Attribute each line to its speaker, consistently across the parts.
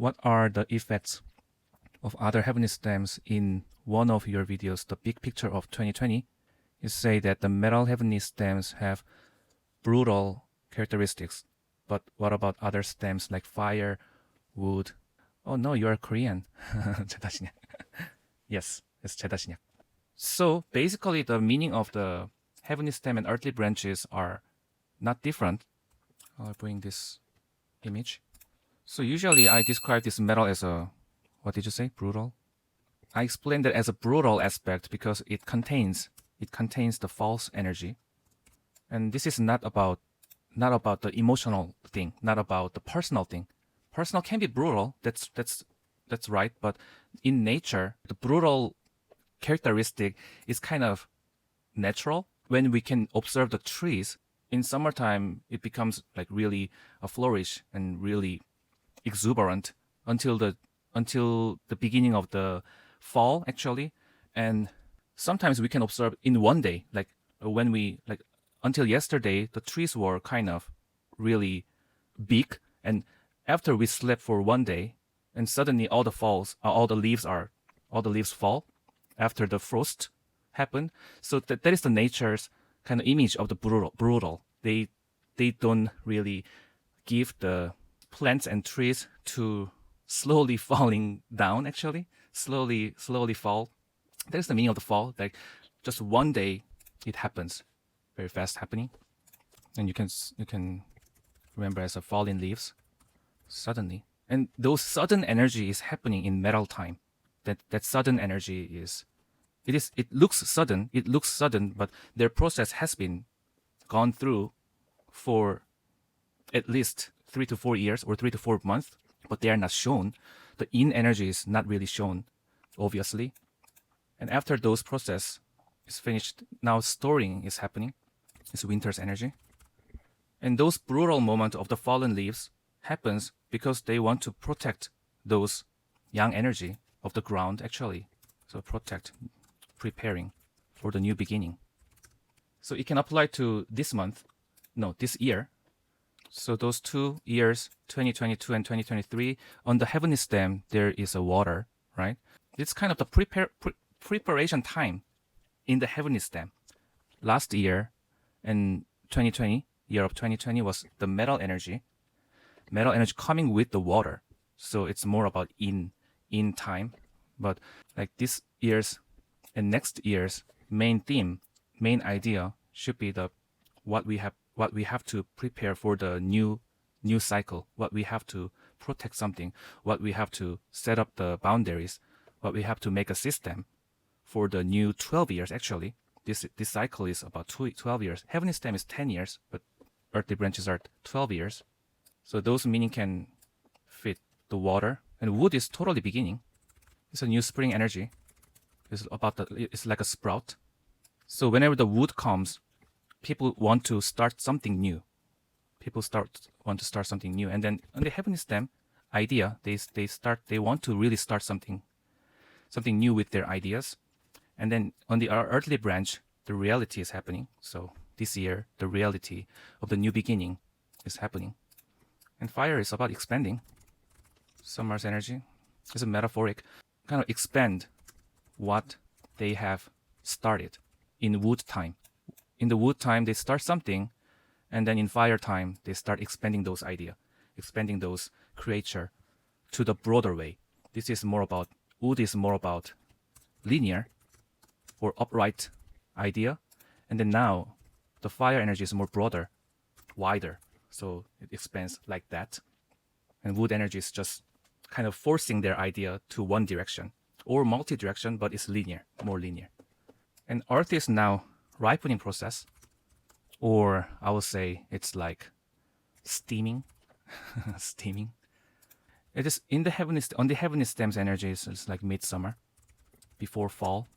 Speaker 1: what are the effects of other heavenly stems in one of your videos, the big picture of 2020, you say that the metal heavenly stems have brutal characteristics. But what about other stems like fire, wood? Oh no, you are Korean. 제다신약. Yes, it's 제다신약. So basically the meaning of the heavenly stem and earthly branches are not different. I'll bring this image. So usually I describe this metal as a, what did you say? Brutal? I explained it as a brutal aspect because it contains the false energy. And this is not about the emotional thing, not about the personal thing. Personal can be brutal, that's right, but in nature, the brutal characteristic is kind of natural. When we can observe the trees, in summertime, it becomes like really a flourish and really exuberant until the beginning of the fall, actually. And sometimes we can observe in one day, like when we, like until yesterday, the trees were kind of really big. And after we slept for one day, and suddenly all the leaves fall after the frost happened. So that is the nature's kind of image of the brutal. They don't really give the plants and trees to slowly falling down, actually. Slowly fall. That is the meaning of the fall. Like just one day it happens. Very fast happening. And you can remember as a falling leaves. Suddenly. And those sudden energy is happening in metal time. That sudden energy it looks sudden, but their process has been gone through for at least 3 to 4 years or 3 to 4 months, but they are not shown. The in energy is not really shown, obviously. And after those process is finished, now storing is happening. It's winter's energy. And those brutal moments of the fallen leaves happens because they want to protect those yang energy of the ground, actually. So preparing for the new beginning. So it can apply to this year. So those 2 years, 2022 and 2023, on the heavenly stem, there is a water, right? It's kind of the preparation time in the heavenly stem. Last year, and 2020, year of 2020 was the metal energy coming with the water. So it's more about in time. But like this year's and next year's main theme, main idea should be what we have to prepare for the new cycle, what we have to protect something, what we have to set up the boundaries, what we have to make a system for the new 12 years, actually. This cycle is about 12 years. Heavenly stem is 10 years, but earthly branches are 12 years. So those meaning can fit the water. And wood is totally beginning. It's a new spring energy. It's like a sprout. So whenever the wood comes, people want to start something new. Want to start something new. And then on the heavenly stem idea, they want to really start something new with their ideas. And then on the earthly branch, the reality is happening. So this year, the reality of the new beginning is happening. And fire is about expanding. Summer's energy is a metaphoric, kind of expand what they have started in wood time. In the wood time, they start something, and then in fire time, they start expanding those ideas, expanding those creature to the broader way. This is more about, wood is more about linear or upright idea. And then now, the fire energy is more broader, wider. So it expands like that. And wood energy is just kind of forcing their idea to one direction or multi-direction, but it's linear, more linear. And earth is now ripening process, or I would say it's like steaming. Steaming. It is in the on the heavenly stems energy it's like midsummer, before fall.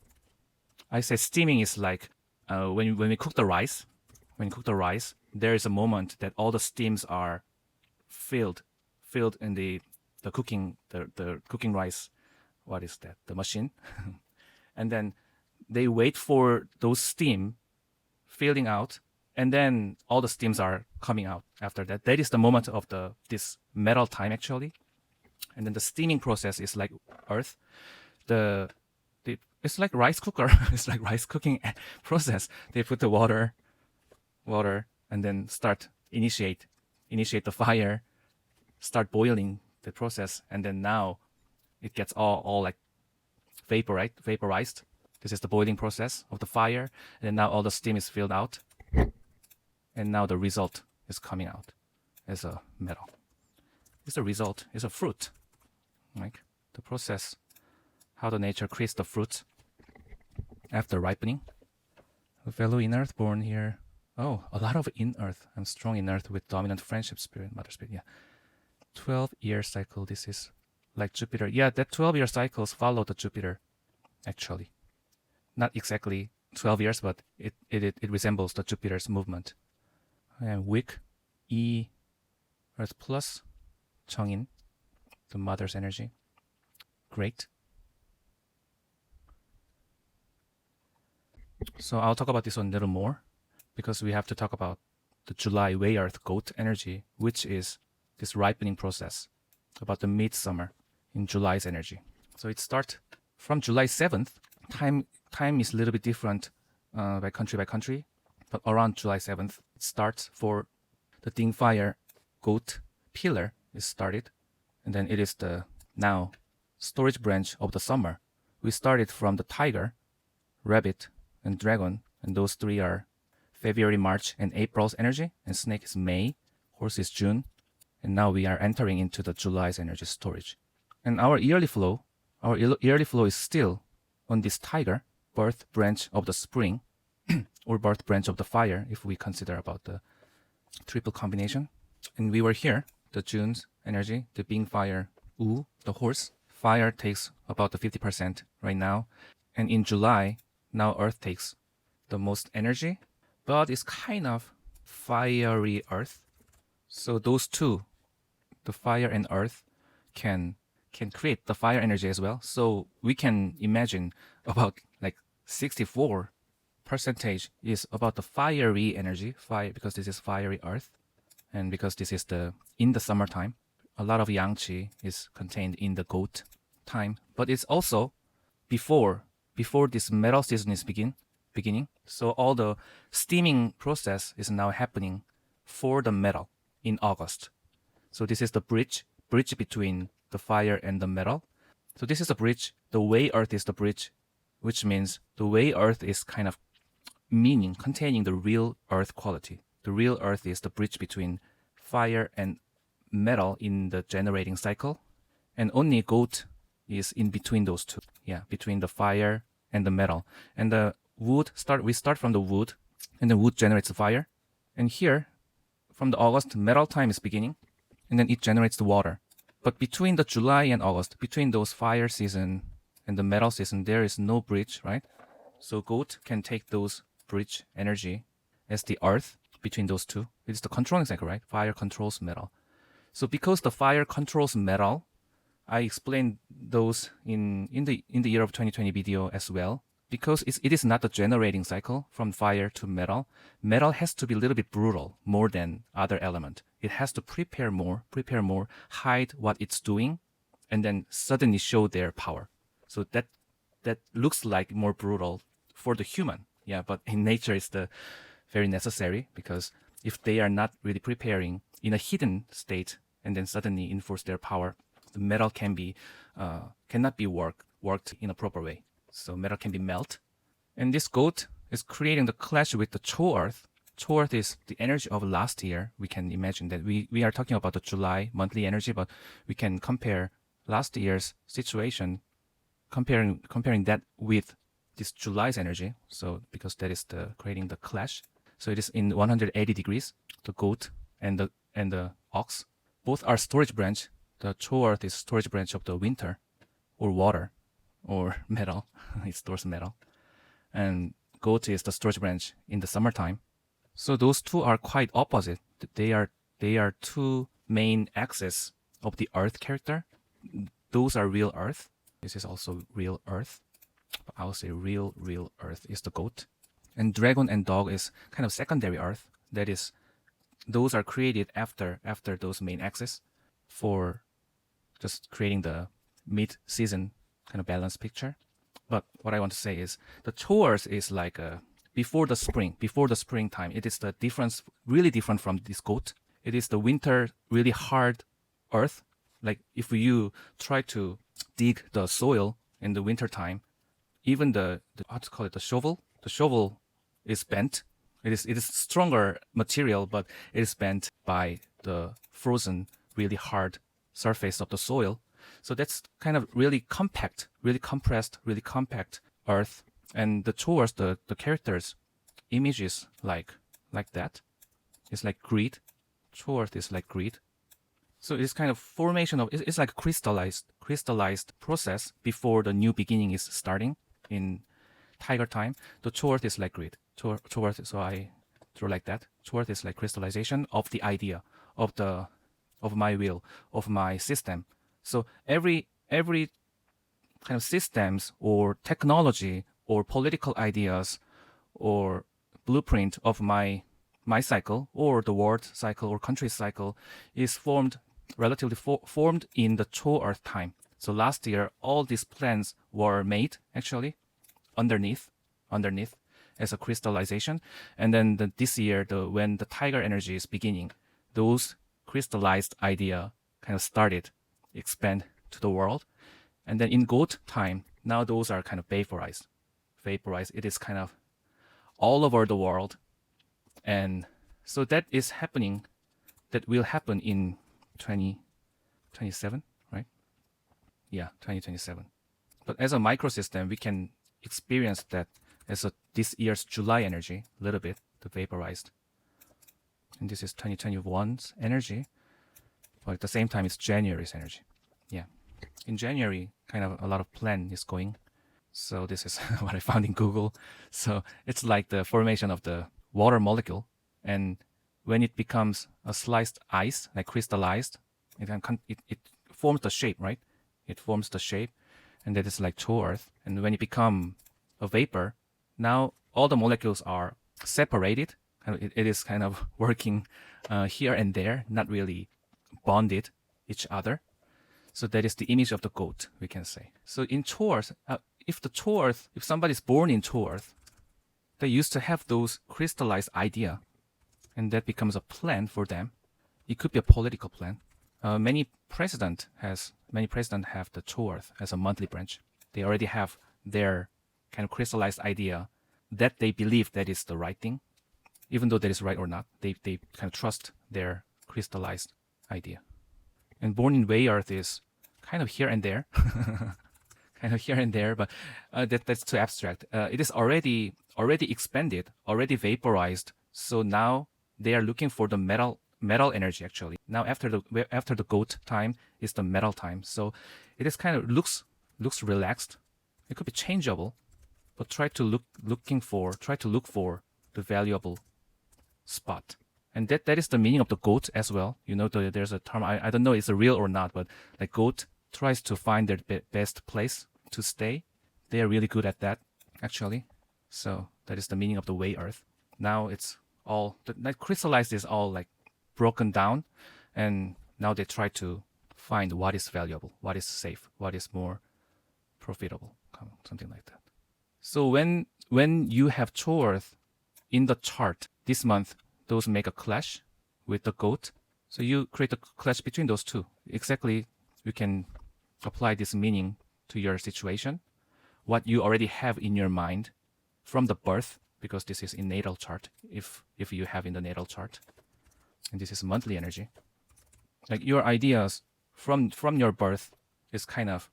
Speaker 1: I say steaming is like when we cook the rice. When you cook the rice, there is a moment that all the steams are filled in the cooking rice. What is that? The machine. And then they wait for those steam filling out, and then all the steams are coming out after that. That is the moment of this metal time, actually. and then the steaming process is like earth. It's like rice cooker. It's like rice cooking process. They put the water, and then initiate the fire, start boiling the process, and then now it gets all like vaporized. This is the boiling process of the fire, and then now all the steam is filled out, and now the result is coming out as a metal. It's a result. It's a fruit, like the process, how the nature creates the fruit after ripening. A fellow in earth born here. Oh, a lot of in earth. I'm strong in earth with dominant friendship spirit, mother spirit. Yeah, 12-year cycle. This is like Jupiter. Yeah, that 12-year cycles follow the Jupiter, actually. Not exactly 12 years, but it resembles the Jupiter's movement. And weak, E, Earth plus, Changin, the mother's energy. Great. So I'll talk about this one a little more, because we have to talk about the July Wei Earth goat energy, which is this ripening process about the midsummer in July's energy. So it starts from July 7th. Time is a little bit different by country, but around July 7th, it starts for the Ding Fire goat pillar is started, and then it is the now storage branch of the summer. We started from the tiger, rabbit, and dragon, and those three are February, March, and April's energy, and snake is May, horse is June, and now we are entering into the July's energy storage. And our yearly flow is still on this tiger, birth branch of the spring, or birth branch of the fire, if we consider about the triple combination. And we were here, the June's energy, the Bing Fire, Wu, the horse. Fire takes about the 50% right now. And in July, now Earth takes the most energy, but it's kind of fiery Earth. So those two, the fire and Earth, can create the fire energy as well. So we can imagine about like 64% is about the fiery energy, fire, because this is fiery Earth, and because this is in the summertime, a lot of yang qi is contained in the goat time. But it's also before this metal season is beginning. So all the steaming process is now happening for the metal in August. So this is the bridge between the fire and the metal. So this is a bridge. The Wei Earth is the bridge, which means the Wei Earth is kind of containing the real Earth quality. The real Earth is the bridge between fire and metal in the generating cycle, and only goat is in between those two. Yeah, between the fire and the metal. And the wood we start from the wood, and the wood generates the fire. And here, from the August, metal time is beginning, and then it generates the water. But between the July and August, between those fire season and the metal season, there is no bridge, right? So goat can take those bridge energy as the earth between those two. It is the controlling cycle, right? Fire controls metal. So because the fire controls metal, I explained those in the year of 2020 video as well. Because it is not the generating cycle from fire to metal. Metal has to be a little bit brutal, more than other element. It has to prepare more, hide what it's doing, and then suddenly show their power. So that looks like more brutal for the human. Yeah, but in nature it's very necessary, because if they are not really preparing in a hidden state and then suddenly enforce their power, the metal cannot be worked in a proper way. So metal can be melt. And this goat is creating the clash with the Chou Earth. Chou Earth is the energy of last year. We can imagine that we are talking about the July monthly energy, but we can compare last year's situation, comparing that with this July's energy. So because that is creating the clash. So it is in 180 degrees, the goat and the ox. Both are storage branch. The Chou Earth is storage branch of the winter or water or metal. It stores metal. And goat is the storage branch in the summertime. So those two are quite opposite. They are two main axes of the earth character. Those are real earth. This is also real earth. But I would say real earth is the goat. And dragon and dog is kind of secondary earth. That is, those are created after those main axes for just creating the mid-season kind of balanced picture. But what I want to say is the Chou Earth is like before the springtime. It is the difference, really different from this goat. It is the winter, really hard earth. Like if you try to dig the soil in the winter time, even the how to call it, the shovel is bent. It is stronger material, but it is bent by the frozen, really hard surface of the soil. So that's kind of really compact, really compressed, really compact earth. And the Chou Earth, the characters, images like that. It's like grid. Chou Earth is like grid. So it's kind of formation of, it's like crystallized process before the new beginning is starting in tiger time. The Chou Earth is like grid. Chou Earth, so I draw like that. Chou Earth is like crystallization of the idea of my will, of my system. So every kind of systems or technology or political ideas or blueprint of my cycle or the world cycle or country cycle is formed relatively formed in the Chou Earth time. So last year all these plans were made actually underneath as a crystallization, and then this year when the tiger energy is beginning, those crystallized idea kind of started expand to the world. And then in goat time, now those are kind of vaporized. It is kind of all over the world. And so that is happening, that will happen in 2027, right? Yeah, 2027. But as a microsystem, we can experience that as this year's July energy, a little bit, the vaporized. And this is 2021's energy. But at the same time, it's January's energy. Yeah. In January, kind of a lot of plan is going. So this is what I found in Google. So it's like the formation of the water molecule. And when it becomes a sliced ice, like crystallized, it forms the shape, right? It forms the shape. And that is like Chou Earth. And when it becomes a vapor, now all the molecules are separated. It is kind of working here and there, not really bonded each other. So that is the image of the goat, we can say. So in Chou Earth, if somebody's born in Chou Earth, they used to have those crystallized idea, and that becomes a plan for them. It could be a political plan. Many president have the Chou Earth as a monthly branch. They already have their kind of crystallized idea that they believe that is the right thing, even though that is right or not. They kind of trust their crystallized idea. And born in Wei Earth is kind of here and there, but that's too abstract. It is already expanded, already vaporized. So now they are looking for the metal energy actually. Now after the goat time is the metal time. So it is kind of looks relaxed. It could be changeable, but try to look for the valuable spot. And that is the meaning of the goat as well. You know, there's a term, I don't know if it's real or not, but like goat tries to find their best place to stay. They are really good at that, actually. So that is the meaning of the Wei Earth. Now it's all, that crystallized is all like broken down. And now they try to find what is valuable, what is safe, what is more profitable, something like that. So when you have Chou Earth in the chart this month, those make a clash with the goat. So you create a clash between those two. Exactly, you can apply this meaning to your situation, what you already have in your mind from the birth, because this is in natal chart, if you have in the natal chart. And this is monthly energy. Like your ideas from your birth is kind of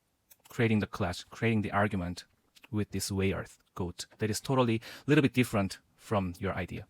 Speaker 1: creating the clash, creating the argument with this Wei Earth goat that is totally a little bit different from your idea.